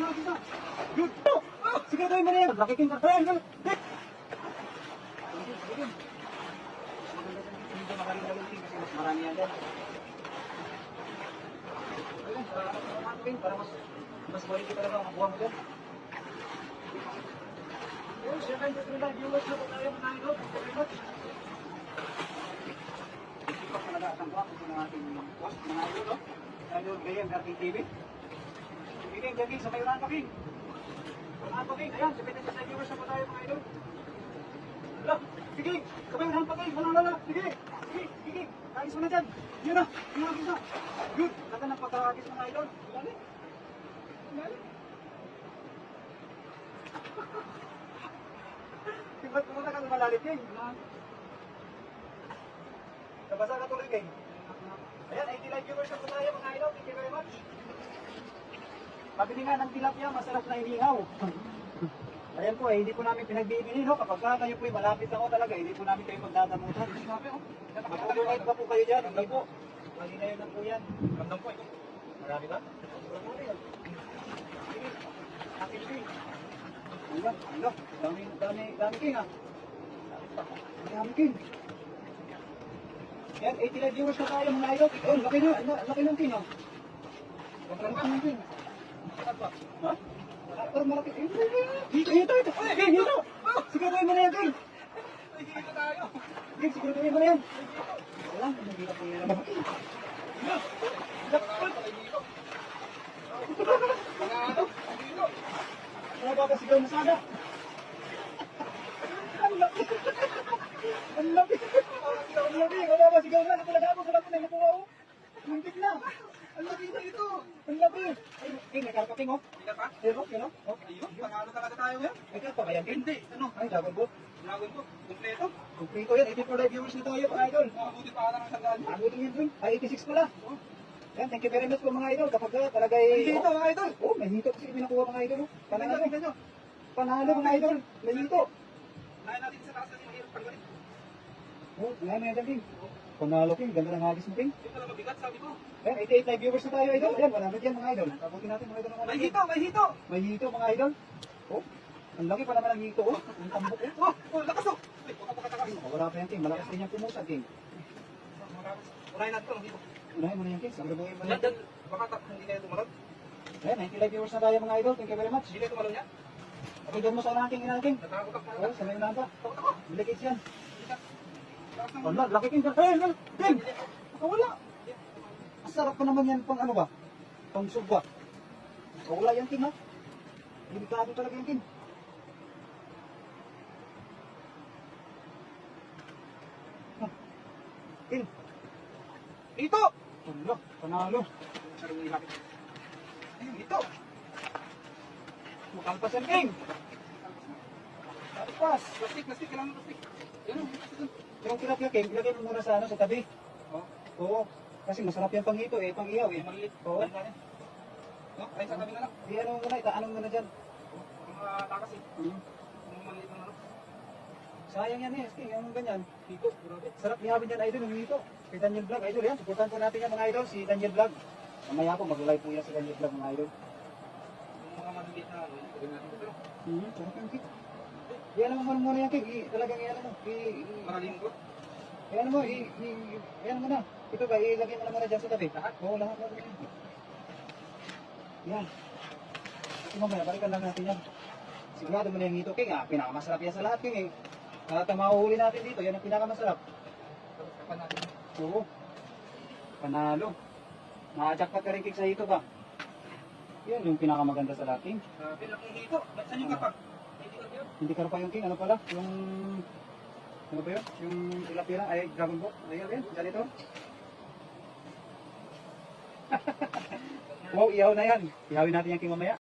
Good. Sige, gawin mo na yan. Laki king kartay. Hindi makarin king kasi mas marami yan dyan. Ayun, para mas quality talaga ang mabuha mo dyan. Ayun, siya kayo sa viewers na po tayo mga idol. Thank you very much. Ito talaga ang buha ko ng ating host, mga idol, no? Idol Gayang Garting TV. King, King, sa may Uran pa, King. Uran pa, King. Ayan, sabitin sa viewers na po tayo mga idol. Hala, sige, sa may Uran pa, King. Wala. Sige. Kagis mo na dyan. Yun na, kagis na. Good. Ganda ng pagkakagis mga idol. Galing. Ba't pumunta ka lumalalit, King? Nabasa ka tuloy, King. Ayan, 80 live viewers na po tayo mga idol. Thank you very much. Pabili nga ng tilapia, masarap na inihaw. Ayan po, hindi po namin pinagbibili, no? Kapag kayo po malapit ako talaga, hindi po namin kayo magdadamutan. Mag-donate pa po kayo dyan, hindi po. Malina yun lang po yan. Ramdam po ito. Marami ba? Marami yan. Sige, akin King. Ano? Dami King ha. Dami King. Yan, 80 live viewers na tayo mga idol. Ayun, laki ng King ha. Laki ng King. Ha? Pero malaki. Hito. King, hito. Siguraduhin mo na yan, King. Hito tayo. King, siguraduhin mo na yan. Wala, hindi na po yan. Ano ba sigaw mo sana? Ang laki. Ano ba sigaw na? Napalagabos na lang po na nakuha ko. Muntik na. Ang laki na ito. Ang laki. King, nagkakating oh. Hindi pa? Yun oh. Ayun, panalo talaga tayo yan. Ay, ka pa ba yan? Hindi. Ano? Ay, Dragon Boat. Dragon Boat. Kompleto. Kompleto yan. 84 live viewers na tayo, mga idol. Mabuti pa ata ng sandaan. Mabuti yan, King. Ay, 86 pala. Yan, thank you very much po mga idol. Kapag talaga ay... May hito mga idol. Oh, may hito kasi pinakuha mga idol. Panalo mga idol. May hito. Nahin natin sa taas natin ang hirap paggalit. Oh, nahin natin, King. Panalo, King. Ganda ng hagis mo, King. Ito lang mabigat, sabi ko. Ayan, 88 live viewers na tayo, idol. Ayan, 100 yan mga idol. Taputin natin mga idol. May hito. May hito mga idol. Oh, ang laki pa naman ang hito. Oh, ang tambok. Oh, lakas oh. Ay, baka pakatakas. Wala pa yan, King. Malakas din yung pumusan, King. Unahin natin ito ng hito. Unahin mo na yan, King. Sagrabuhin mo na yan. Baka hindi na tumalon. Ayan, 90 live viewers na tayo mga idol. Thank you very much. Hindi na tumalon yan. Okay, doon mo sa unahan, King. King. Natakot ako. Oh, sa may unahan pa. Bilikits yan. Oh, laki, King. King! Wala. Masarap pa naman yan pang ano ba? Pang subwa. Wala yan, King, ha? Delikado talaga yan, King. King. Ito! Wala, panalo. Ito! Makalpas yan, King. Kalpas. Plastik, kailangan plastik. Yung tilapia, King, ilagay mo muna sa ano, sa tabi. Oo. Kasi masarap yan pang hito eh, pang ihaw eh. Maliit. Oo. No? Ay, sa tabi na lang. Ano mo muna, itaanong mo na dyan. Mga takas eh. Mga maliit na ano. Sayang yan eh, King, yung ganyan. Hito, grabe. Sarap ihawin yan, idol, yung hito. Kay Daniel Vlog, idol yan. Supportan po natin yan mga idol, si Daniel Vlog. Mamaya po, mag-live po yan si Daniel Vlog mga idol. Yung mga maliit na ano, gawin natin ito. Sarap yung King. Iyan mo muna yan, King. Talagang iyan mo. Maraling ko. Iyan mo, iyan mo na. Ito ba, ilagay mo na muna dyan sa tabi. Lahat? Oo, lahat. Yan. Ito mamaya, balikan lang natin yan. Sigurado mo na yung hito, King. Pinakamasarap yan sa lahat, King. Lahat ang mahuhuli natin dito, yan ang pinakamasarap. Oo. Panalo. Nakajakpat ka rin, King, sa hito ba? Yan yung pinakamaganda sa lahat, King. Pinakang hito. Saan yung kapag? Hindi ka pa yung King. Ano pala? Ano ba yun? Yung tilapia ay Dragon Boat. Ayan, ganito. Wow, ihaw na yan. Ihawin natin yung King mamaya.